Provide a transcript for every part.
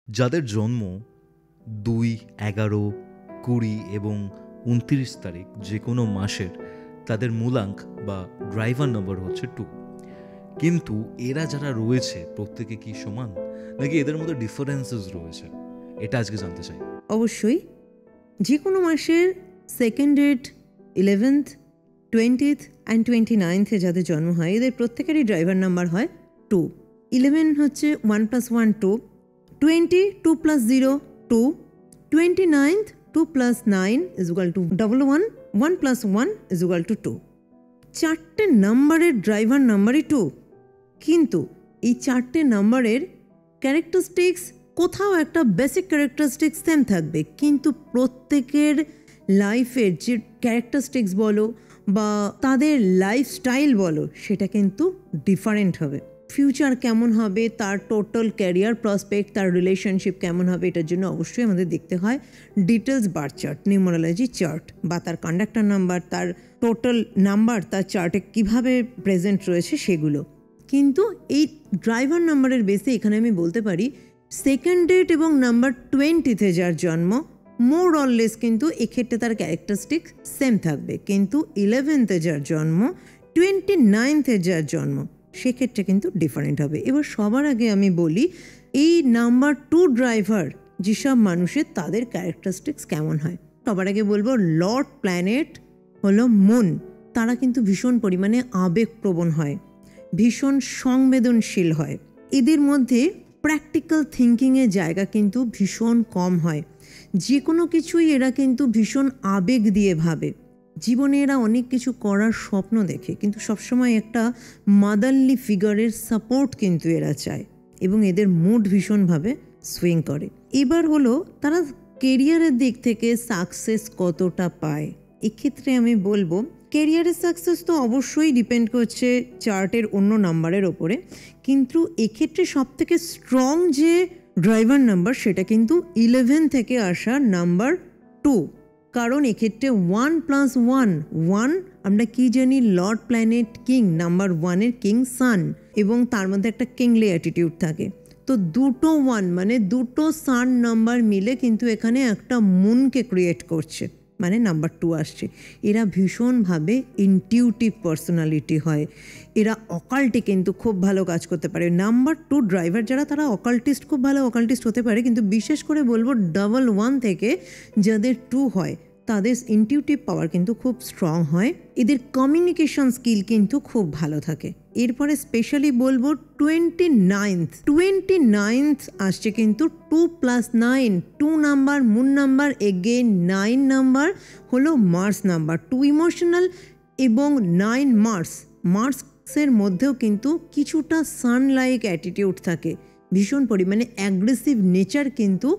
যাদের জন্ম 2, 11, 20 এবং 29 তারিখ যে কোনো মাসের, তাদের মূলাঙ্ক বা ড্রাইভার নম্বর হচ্ছে 2। কিন্তু এরা যারা রয়েছে প্রত্যেকে কি সমান, নাকি এদের মধ্যে ডিফারেন্সেস রয়েছে? এটা আজকে জানতে চাই। অবশ্যই যে কোনো মাসের 2nd date, 11th, 20th and 29th-এ যাদের জন্ম হয় এদের প্রত্যেকেরই ড্রাইভার নাম্বার হয় 2। 11 হচ্ছে 1 + 1 2, 20 2 + 0 2, 29th 2 + 9 = 11, 1 + 1 = 2। চারটে নাম্বারের ড্রাইভার নাম্বারই 2, কিন্তু এই চারটে নাম্বারের ক্যারেক্টারিস্টিক্স কোথাও একটা বেসিক ক্যারেক্টারিস্টিক্স সেম থাকবে, কিন্তু প্রত্যেকের লাইফের যে ক্যারেক্টারিস্টিক্স বলো বা তাদের লাইফস্টাইল বলো সেটা কিন্তু ডিফারেন্ট হবে। ফিউচার কেমন হবে, তার টোটাল ক্যারিয়ার প্রসপেক্ট, তার রিলেশনশিপ কেমন হবে, এটার জন্য অবশ্যই আমাদের দেখতে হয় details birth chart, numerology chart, বা তার কন্ডাক্টর নাম্বার, তার টোটাল নাম্বার তার চার্টে কিভাবে প্রেজেন্ট রয়েছে সেগুলো। কিন্তু এই ড্রাইভার নাম্বারের বেসে এখানে আমি বলতে পারি 2nd ডেট এবং নাম্বার 20-তে যার জন্ম মোর অর লেস কিন্তু এক্ষেত্রে তার ক্যারেক্টারিস্টিক সেম থাকবে, কিন্তু 11th-এ যার জন্ম, 29th-এ যার জন্ম সেক্ষেত্রে কিন্তু ডিফারেন্ট হবে। এবার সবার আগে আমি বলি এই নাম্বার 2 ড্রাইভার যেসব মানুষের তাদের ক্যারেক্টারিস্টিক্স কেমন হয়। সবার আগে বলবো লর্ড প্ল্যানেট হলো মুন, তারা কিন্তু ভীষণ পরিমাণে আবেগপ্রবণ হয়, ভীষণ সংবেদনশীল হয়, এদের মধ্যে প্র্যাকটিক্যাল থিঙ্কিংয়ের জায়গা কিন্তু ভীষণ কম হয়, যে কোনো কিছুই এরা কিন্তু ভীষণ আবেগ দিয়ে ভাবে। জীবনে এরা অনেক কিছু করার স্বপ্ন দেখে, কিন্তু সবসময় একটা মাদারলি ফিগারের সাপোর্ট কিন্তু এরা চায়, এবং এদের মুড ভীষণভাবে সুইং করে। এবার হলো তারা কেরিয়ারের দিক থেকে সাকসেস কতটা পায়। এক্ষেত্রে আমি বলবো কেরিয়ারের সাকসেস তো অবশ্যই ডিপেন্ড করছে চার্টের অন্য নাম্বারের ওপরে, কিন্তু এক্ষেত্রে সবথেকে স্ট্রং যে ড্রাইভার নাম্বার সেটা কিন্তু 11 থেকে আসা নাম্বার 2, কারণ এক্ষেত্রে 1 + 1 1 আমরা কি জানি, লর্ড প্ল্যানেট কিং, নাম্বার 1-এর কিং সান, এবং তার মধ্যে একটা কিংলি অ্যাটিটিউড থাকে। তো দুটো 1 মানে দুটো সান নাম্বার মিলে কিন্তু এখানে একটা মুনকে ক্রিয়েট করছে, মানে নাম্বার 2 আসছে। এরা ভীষণভাবে ইনটিউটিভ পার্সোনালিটি হয়, এরা অকাল্টে কিন্তু খুব ভালো কাজ করতে পারে। নাম্বার 2 ড্রাইভার যারা, তারা অকাল্টিস্ট, খুব ভালো অকাল্টিস্ট হতে পারে, কিন্তু বিশেষ করে বলবো 1 থেকে যাদের 2 হয় তাদের ইনটিউটিভ পাওয়ার কিন্তু খুব স্ট্রং হয়, এদের কমিউনিকেশন স্কিল কিন্তু খুব ভালো থাকে। এরপরে স্পেশালি বলবো 29th আসছে কিন্তু 2 + 9 2 number, moon number, again 9 number হলো মার্স নাম্বার। 2 ইমোশনাল এবং 9 মার্সের মধ্যেও কিন্তু কিছুটা সানলাইক অ্যাটিটিউড থাকে, ভীষণ পরিমাণে অ্যাগ্রেসিভ নেচার কিন্তু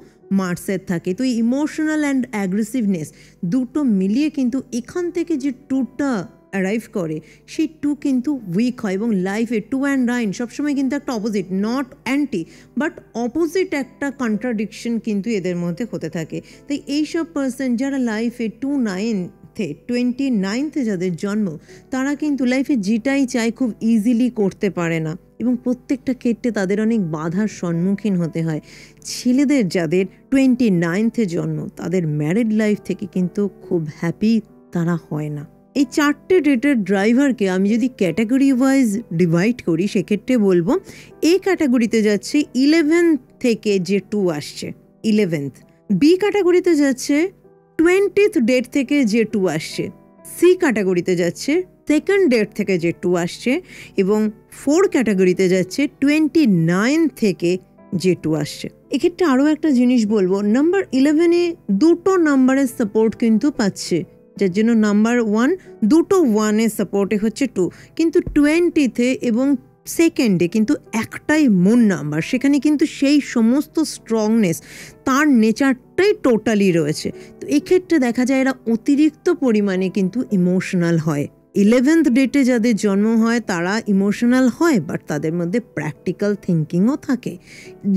মার্সের থাকে। তো ইমোশনাল অ্যান্ড অ্যাগ্রেসিভনেস দুটো মিলিয়ে কিন্তু এখান থেকে যে 2টা অ্যারাইভ করে সেই 2 কিন্তু উইক হয়, এবং লাইফে 2 and 9 সবসময় কিন্তু একটা opposite, not anti but opposite একটা কন্ট্রাডিকশন কিন্তু এদের মধ্যে হতে থাকে। তাই এইসব পার্সন যারা লাইফে 29th যাদের জন্ম, তারা কিন্তু লাইফে যেটাই চায় খুব ইজিলি করতে পারে না, এবং প্রত্যেকটা ক্ষেত্রে তাদের অনেক বাধার সম্মুখীন হতে হয়। ছেলেদের যাদের 29th জন্ম, তাদের ম্যারিড লাইফ থেকে কিন্তু খুব হ্যাপি তারা হয় না। এই চারটে ডেটের ড্রাইভারকে আমি যদি ক্যাটাগরি ওয়াইজ ডিভাইড করি, সেক্ষেত্রে বলবো এ ক্যাটাগরিতে যাচ্ছে 11 থেকে যে 2 আসছে 11th, বি ক্যাটাগরিতে যাচ্ছে 20th ডেট থেকে যে 2 আসছে, সি ক্যাটাগরিতে যাচ্ছে 2nd ডেট থেকে যে 2 আসছে, এবং 4 ক্যাটাগরিতে যাচ্ছে 29 থেকে যে 2 আসছে। এক্ষেত্রে আরও একটা জিনিস বলবো, নাম্বার 11-এ দুটো নাম্বারের সাপোর্ট কিন্তু পাচ্ছে, যার জন্য নাম্বার 1 দুটো 1-এর সাপোর্টে হচ্ছে 2, কিন্তু 20th এবং 2nd-এ কিন্তু একটাই মুন নাম্বার, সেখানে কিন্তু সেই সমস্ত স্ট্রংনেস তার নেচারটাই টোটালি রয়েছে। তো এক্ষেত্রে দেখা যায় এরা অতিরিক্ত পরিমাণে কিন্তু ইমোশনাল হয়। 11th ডেটে যাদের জন্ম হয় তারা ইমোশনাল হয়, বাট তাদের মধ্যে প্র্যাকটিক্যাল থিঙ্কিংও থাকে,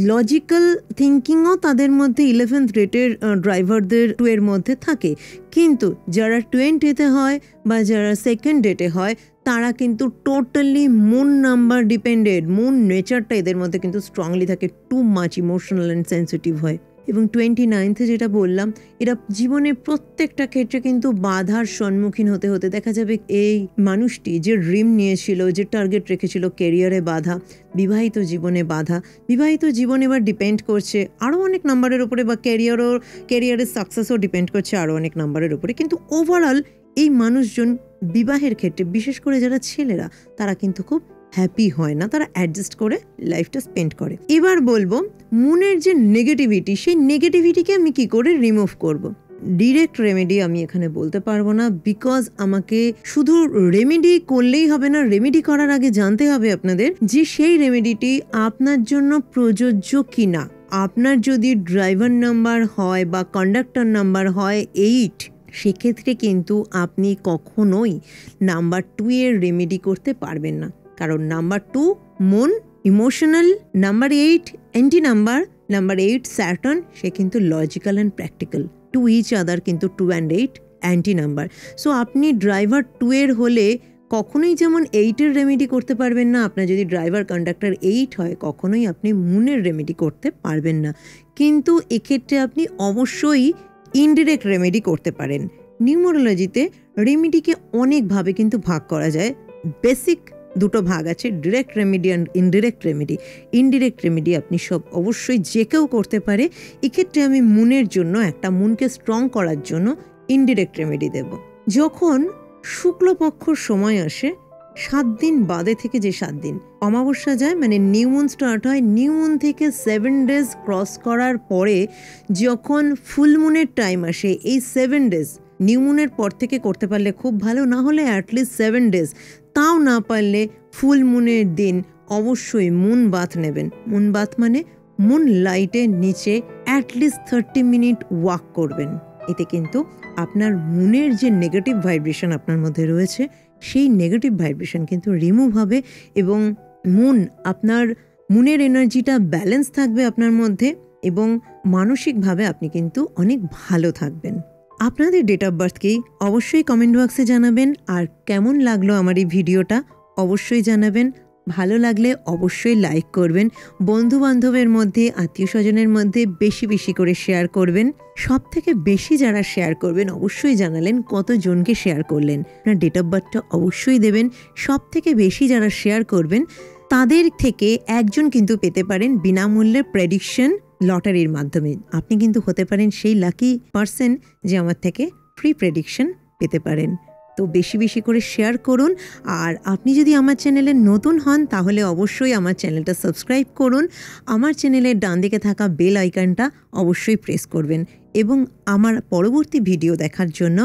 লজিক্যাল থিঙ্কিংও তাদের মধ্যে 11th ডেটের ড্রাইভারদের 2-এর মধ্যে থাকে। কিন্তু যারা 20th হয় বা যারা 2nd ডেটে হয় তারা কিন্তু totally moon number depended. Moon নেচারটা এদের মধ্যে কিন্তু স্ট্রংলি থাকে, too much emotional and sensitive হয়। এবং 29 যেটা বললাম, এরা জীবনে প্রত্যেকটা ক্ষেত্রে কিন্তু বাধার সম্মুখীন হতে হতে দেখা যাবে এই মানুষটি যে ড্রিম নিয়েছিল, যে টার্গেট রেখেছিল, কেরিয়ারে বাধা, বিবাহিত জীবনে বাধা, বিবাহিত জীবন এবার ডিপেন্ড করছে আরও অনেক নাম্বারের উপরে, বা ক্যারিয়ারের সাকসেসও ডিপেন্ড করছে আরও অনেক নাম্বারের উপরে। কিন্তু ওভারঅল এই মানুষজন বিবাহের ক্ষেত্রে, বিশেষ করে যারা ছেলেরা, তারা কিন্তু খুব হ্যাপি হয় না, তারা অ্যাডজাস্ট করে লাইফটা স্পেন্ড করে। এবার বলবো মুনের যে নেগেটিভিটি, সেই নেগেটিভিটিকে আমি কি করে রিমুভ করব। ডিরেক্ট রেমেডি আমি এখানে বলতে পারবো না, বিকজ আমাকে শুধু রেমেডি করলেই হবে না। রেমেডি করার আগে জানতে হবে আপনাদের যে সেই রেমেডিটি আপনার জন্য প্রযোজ্য কিনা। আপনার যদি ড্রাইভার নাম্বার হয় বা কন্ডাক্টর নাম্বার হয় 8, সেক্ষেত্রে কিন্তু আপনি কখনোই নাম্বার 2 এর রেমেডি করতে পারবেন না, কারণ number 2 moon emotional, number 8 anti number, number 8 Saturn, সে কিন্তু logical and practical to each other, কিন্তু 2 and 8 অ্যান্টি নাম্বার। সো আপনি ড্রাইভার 2 এর হলে কখনোই যেমন 8 এর রেমেডি করতে পারবেন না, আপনার যদি ড্রাইভার কন্ডাক্টর 8 হয় কখনোই আপনি মুনের রেমেডি করতে পারবেন না। কিন্তু এক্ষেত্রে আপনি অবশ্যই ইনডিরেক্ট রেমেডি করতে পারেন। নিউমোরোলজিতে রেমেডিকে অনেকভাবে কিন্তু ভাগ করা যায়। বেসিক দুটো ভাগ আছে, direct remedy and indirect remedy. Indirect remedy আপনি সব অবশ্যই যে কেউ করতে পারে। এক্ষেত্রে আমি মুনের জন্য, একটা মুনকে স্ট্রং করার জন্য ইনডিরেক্ট রেমেডি দেব। যখন শুক্লপক্ষর সময় আসে, 7 দিন বাদে থেকে যে 7 দিন অমাবস্যা যায়, মানে নিউ মুন স্টার্ট হয়, নিউ মুন থেকে 7 ডেজ ক্রস করার পরে যখন ফুল মুনের টাইম আসে, এই 7 ডেজ নিউ মুনের পর থেকে করতে পারলে খুব ভালো, না হলে অ্যাটলিস্ট 7 ডেজ, তাও না পারলে ফুল মুনের দিন অবশ্যই মুন বাথ নেবেন। মুন বাথ মানে মুন লাইটের নিচে অ্যাটলিস্ট 30 মিনিট ওয়াক করবেন। এতে কিন্তু আপনার মুনের যে নেগেটিভ ভাইব্রেশন আপনার মধ্যে রয়েছে, সেই নেগেটিভ ভাইব্রেশন কিন্তু রিমুভ হবে এবং মুনের এনার্জিটা ব্যালেন্স থাকবে আপনার মধ্যে, এবং মানসিকভাবে আপনি কিন্তু অনেক ভালো থাকবেন। আপনাদের ডেট অফ বার্থকেই অবশ্যই কমেন্ট বক্সে জানাবেন, আর কেমন লাগলো আমার এই ভিডিওটা অবশ্যই জানাবেন। ভালো লাগলে অবশ্যই লাইক করবেন, বন্ধু বান্ধবের মধ্যে, আত্মীয় স্বজনের মধ্যে বেশি বেশি করে শেয়ার করবেন। সব থেকে বেশি যারা শেয়ার করবেন অবশ্যই জানালেন কতজনকে শেয়ার করলেন। আপনার ডেট অফ বার্থটা অবশ্যই দেবেন। সব থেকে বেশি যারা শেয়ার করবেন তাদের থেকে একজন কিন্তু পেতে পারেন বিনামূল্যে প্রেডিকশন লটারির মাধ্যমে। আপনি কিন্তু হতে পারেন সেই লাকি পারসন যে আমার থেকে ফ্রি প্রেডিকশন পেতে পারেন। তো বেশি বেশি করে শেয়ার করুন। আর আপনি যদি আমার চ্যানেলে নতুন হন তাহলে অবশ্যই আমার চ্যানেলটা সাবস্ক্রাইব করুন। আমার চ্যানেলের ডান দিকে থাকা বেল আইকনটা অবশ্যই প্রেস করবেন, এবং আমার পরবর্তী ভিডিও দেখার জন্য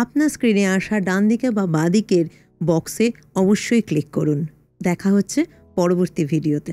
আপনার স্ক্রিনে আসা ডান দিকে বা বাঁ দিকের বক্সে অবশ্যই ক্লিক করুন। দেখা হচ্ছে পরবর্তী ভিডিওতে।